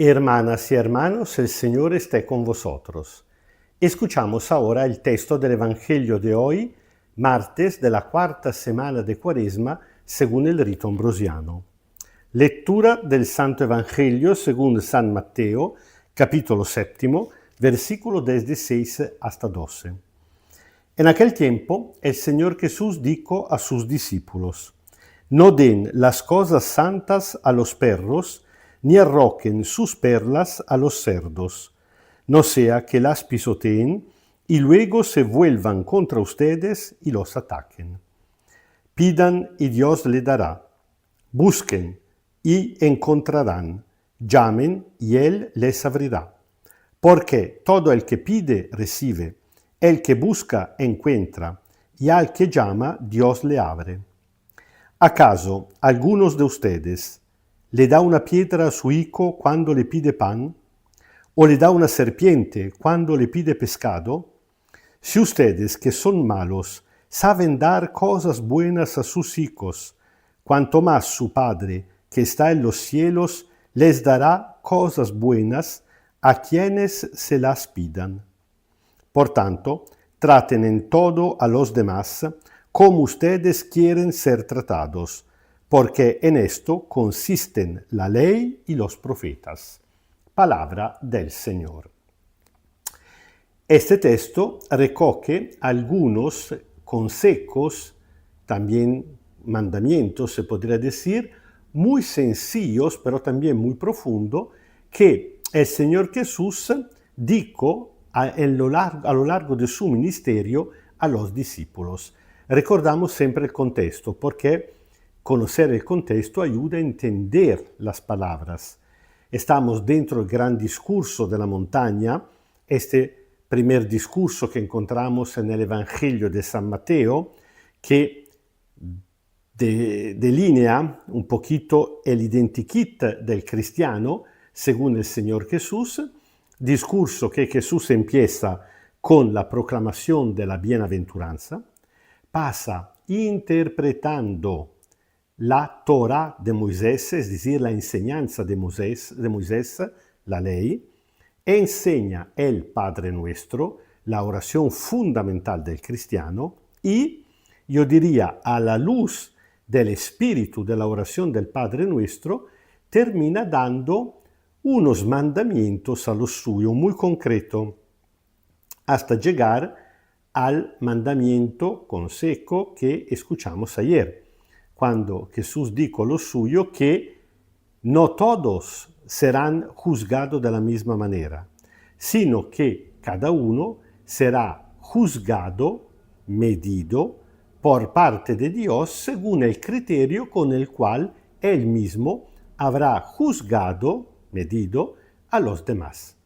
Hermanas y hermanos, el Señor esté con vosotros. Escuchamos ahora el texto del Evangelio de hoy, martes de la cuarta semana de Cuaresma, según el rito ambrosiano. Lectura del Santo Evangelio según San Mateo, capítulo 7, versículo desde 6 hasta 12. En aquel tiempo, el Señor Jesús dijo a sus discípulos: No den las cosas santas a los perros, ni arrojen sus perlas a los cerdos, no sea que las pisoteen y luego se vuelvan contra ustedes y los ataquen. Pidan y Dios les dará. Busquen y encontrarán. Llamen y Él les abrirá. Porque todo el que pide, recibe. El que busca, encuentra. Y al que llama, Dios le abre. ¿Acaso algunos de ustedes le da una piedra a su hijo cuando le pide pan? ¿O le da una serpiente cuando le pide pescado? Si ustedes, que son malos, saben dar cosas buenas a sus hijos, cuanto más su Padre, que está en los cielos, les dará cosas buenas a quienes se las pidan. Por tanto, traten en todo a los demás como ustedes quieren ser tratados, porque en esto consisten la ley y los profetas. Palabra del Señor. Este texto recoge algunos consejos, también mandamientos, se podría decir, muy sencillos, pero también muy profundos, que el Señor Jesús dijo a lo largo de su ministerio a los discípulos. Recordamos siempre el contexto, porque conocer el contexto ayuda a entender las palabras. Estamos dentro del gran discurso de la montaña, este primer discurso que encontramos en el Evangelio de San Mateo, que delinea un poquito el identikit del cristiano según el Señor Jesús, discurso que Jesús empieza con la proclamación de la bienaventuranza, pasa interpretando la Torah de Moisés, es decir, la enseñanza de Moisés, la ley, enseña el Padre Nuestro, la oración fundamental del cristiano, y yo diría, a la luz del espíritu de la oración del Padre Nuestro, termina dando unos mandamientos a lo suyo muy concreto, hasta llegar al mandamiento consejo que escuchamos ayer, cuando Jesús dijo lo suyo que no todos serán juzgados de la misma manera, sino que cada uno será juzgado, medido, por parte de Dios según el criterio con el cual Él mismo habrá juzgado, medido, a los demás.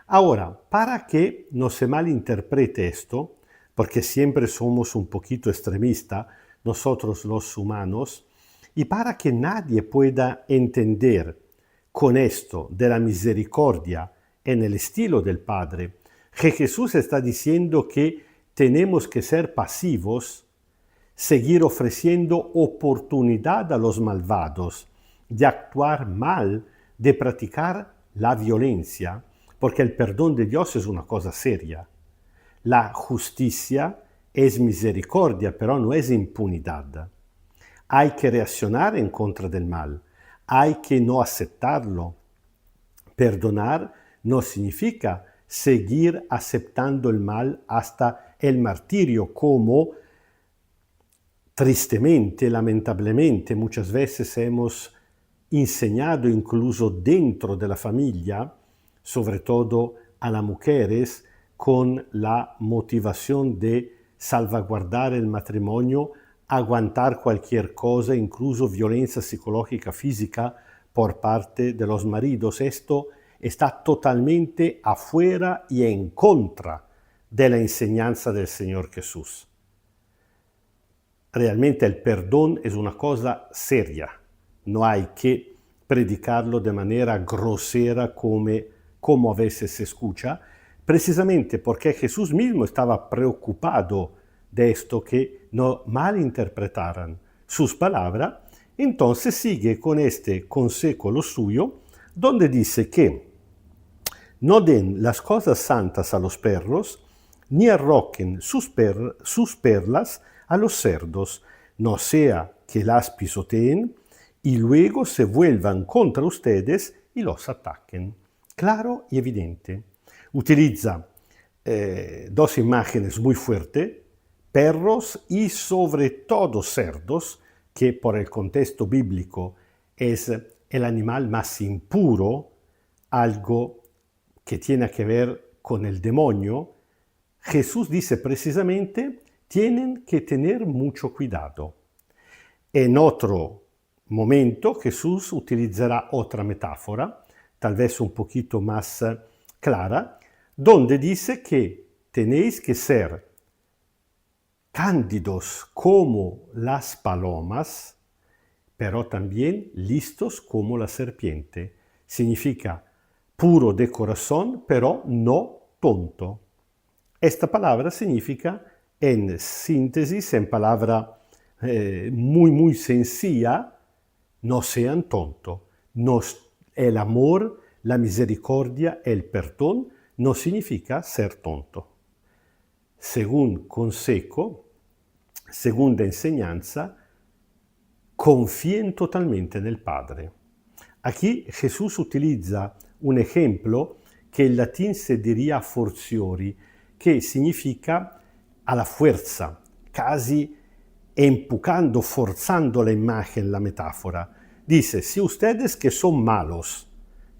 Ahora, para que no se malinterprete esto, porque siempre somos un poquito extremistas, nosotros los humanos, y para que nadie pueda entender con esto de la misericordia en el estilo del Padre, que Jesús está diciendo que tenemos que ser pasivos, seguir ofreciendo oportunidad a los malvados de actuar mal, de practicar la violencia, porque el perdón de Dios es una cosa seria. La justicia es misericordia, pero no es impunidad. Hay que reaccionar en contra del mal, hay que no aceptarlo. Perdonar no significa seguir aceptando el mal hasta el martirio, como tristemente, lamentablemente, muchas veces hemos enseñado incluso dentro de la familia, sobre todo a las mujeres, con la motivación de salvaguardar el matrimonio, aguantar cualquier cosa, incluso violencia psicológica, física, por parte de los maridos. Esto está totalmente afuera y en contra de la enseñanza del Señor Jesús. Realmente el perdón es una cosa seria, no hay que predicarlo de manera grosera como a veces se escucha, precisamente porque Jesús mismo estaba preocupado de esto, que no malinterpretaran sus palabras. Entonces sigue con este consejo lo suyo, donde dice que no den las cosas santas a los perros, ni arrojen sus perlas a los cerdos, no sea que las pisoteen y luego se vuelvan contra ustedes y los ataquen. Claro y evidente. Utiliza dos imágenes muy fuertes, perros y sobre todo cerdos, que por el contexto bíblico es el animal más impuro, algo que tiene que ver con el demonio. Jesús dice precisamente, tienen que tener mucho cuidado. En otro momento Jesús utilizará otra metáfora, tal vez un poquito más clara, donde dice que tenéis que ser cándidos como las palomas, pero también listos como la serpiente. Significa puro de corazón, pero no tonto. Esta palabra significa, en síntesis, en palabra muy sencilla, no sean tontos. El amor, la misericordia, el perdón no significa ser tonto. Según consejo, segunda enseñanza, confíen totalmente en el Padre. Aquí Jesús utiliza un ejemplo que en latín se diría fortiori, que significa a la fuerza, casi empujando, forzando la imagen, la metáfora. Dice, si ustedes que son malos,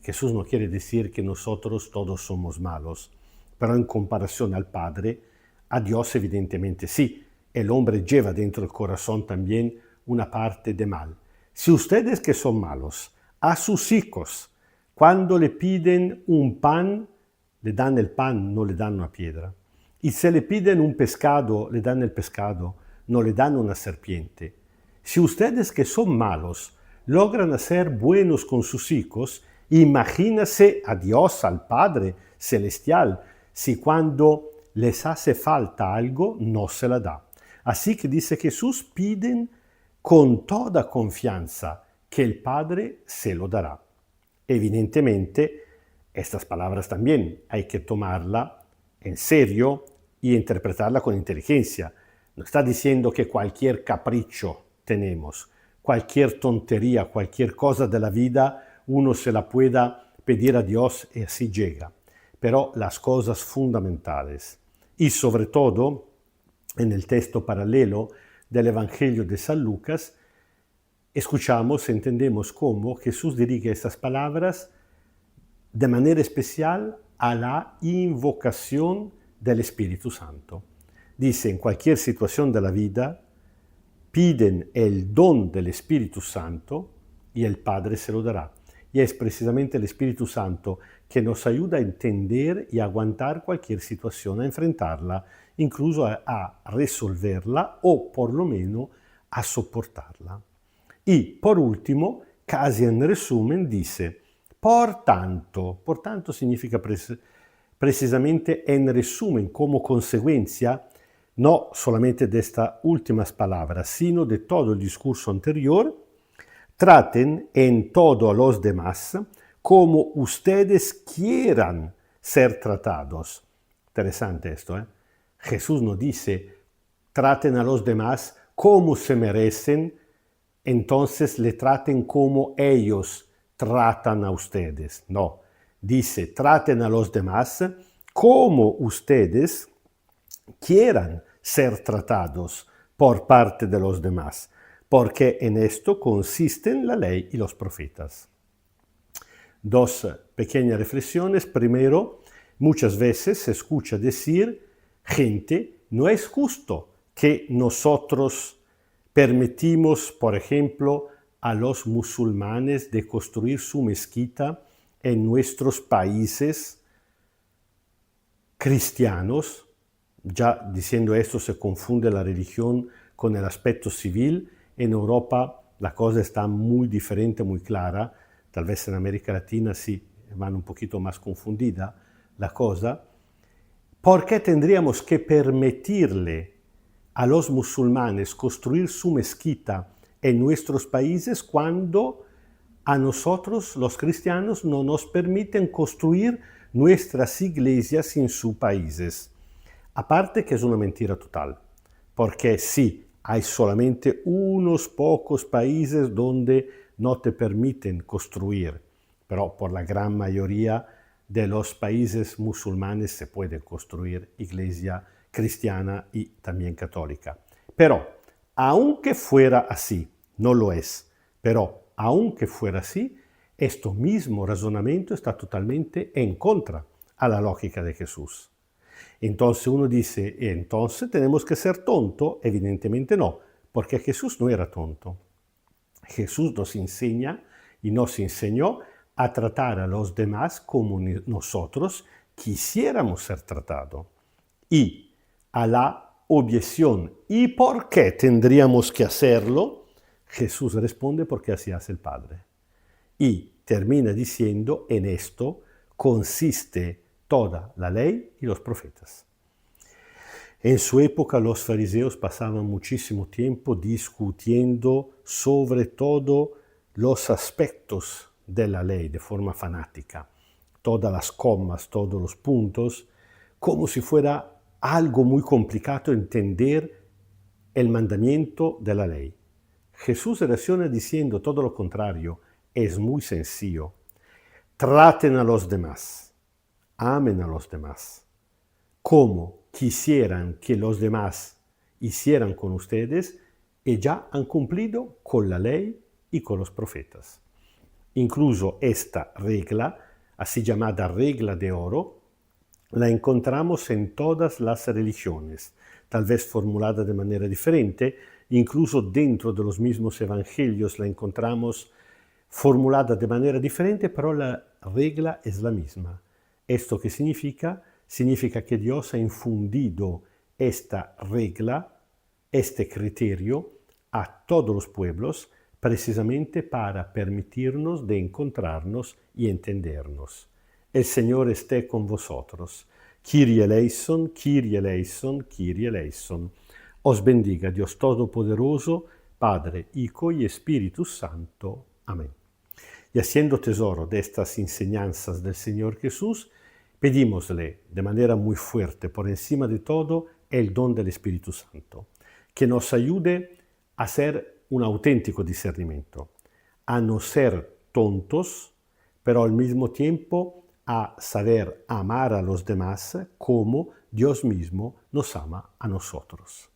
Jesús no quiere decir que nosotros todos somos malos, pero en comparación al Padre, a Dios evidentemente sí. El hombre lleva dentro el corazón también una parte de mal. Si ustedes que son malos, a sus hijos, cuando le piden un pan, le dan el pan, no le dan una piedra. Y si le piden un pescado, le dan el pescado, no le dan una serpiente. Si ustedes que son malos logran hacer buenos con sus hijos, imagínense a Dios, al Padre Celestial, si cuando les hace falta algo, no se la da. Así que dice Jesús, piden con toda confianza que el Padre se lo dará. Evidentemente, estas palabras también hay que tomarla en serio y interpretarla con inteligencia. No está diciendo que cualquier capricho tenemos, cualquier tontería, cualquier cosa de la vida, uno se la pueda pedir a Dios y así llega. Pero las cosas fundamentales. Y sobre todo, en el texto paralelo del Evangelio de San Lucas, escuchamos, entendemos cómo Jesús dirige estas palabras de manera especial a la invocación del Espíritu Santo. Dice, en cualquier situación de la vida, piden el don del Espíritu Santo y el Padre se lo dará. Y es precisamente el Espíritu Santo que nos ayuda a entender y a aguantar cualquier situación, a enfrentarla, incluso a resolverla o por lo menos a soportarla. Y por último, casi en resumen, dice, por tanto significa precisamente en resumen, como consecuencia, no solamente de estas últimas palabras, sino de todo el discurso anterior, traten en todo a los demás como ustedes quieran ser tratados. Interesante esto, ¿eh? Jesús nos dice, traten a los demás como se merecen, entonces le traten como ellos tratan a ustedes. No, dice, traten a los demás como ustedes quieran ser tratados por parte de los demás, porque en esto consisten la ley y los profetas. Dos pequeñas reflexiones. Primero, muchas veces se escucha decir, gente, no es justo que nosotros permitimos, por ejemplo, a los musulmanes de construir su mezquita en nuestros países cristianos. Ya diciendo esto se confunde la religión con el aspecto civil. En Europa la cosa está muy diferente, muy clara. Tal vez en América Latina sí van un poquito más confundida la cosa. ¿Por qué tendríamos que permitirle a los musulmanes construir su mezquita en nuestros países cuando a nosotros, los cristianos, no nos permiten construir nuestras iglesias en sus países. Aparte que es una mentira total, porque sí, hay solamente unos pocos países donde no te permiten construir, pero por la gran mayoría de los países musulmanes se puede construir iglesia cristiana y también católica. Pero, aunque fuera así, no lo es, pero aunque fuera así, este mismo razonamiento está totalmente en contra a la lógica de Jesús. Entonces uno dice, entonces tenemos que ser tonto. Evidentemente no, porque Jesús no era tonto. Jesús nos enseña y nos enseñó a tratar a los demás como nosotros quisiéramos ser tratados. Y a la objeción, ¿y por qué tendríamos que hacerlo? Jesús responde porque así hace el Padre. Y termina diciendo, en esto consiste toda la ley y los profetas. En su época los fariseos pasaban muchísimo tiempo discutiendo sobre todo los aspectos de la ley de forma fanática, todas las comas, todos los puntos, como si fuera algo muy complicado entender el mandamiento de la ley. Jesús reacciona diciendo todo lo contrario, es muy sencillo. Traten a los demás, amen a los demás, como quisieran que los demás hicieran con ustedes y ya han cumplido con la ley y con los profetas. Incluso esta regla, así llamada regla de oro, la encontramos en todas las religiones, tal vez formulada de manera diferente, incluso dentro de los mismos evangelios la encontramos formulada de manera diferente, pero la regla es la misma. ¿Esto qué significa? Significa que Dios ha infundido esta regla, este criterio, a todos los pueblos, precisamente para permitirnos de encontrarnos y entendernos. El Señor esté con vosotros. Kyrie eleison, Kyrie eleison, Kyrie eleison. Os bendiga Dios Todopoderoso, Padre, Hijo y Espíritu Santo. Amén. Y haciendo tesoro de estas enseñanzas del Señor Jesús, pedímosle de manera muy fuerte, por encima de todo, el don del Espíritu Santo, que nos ayude a hacer un auténtico discernimiento, a no ser tontos, pero al mismo tiempo a saber amar a los demás como Dios mismo nos ama a nosotros.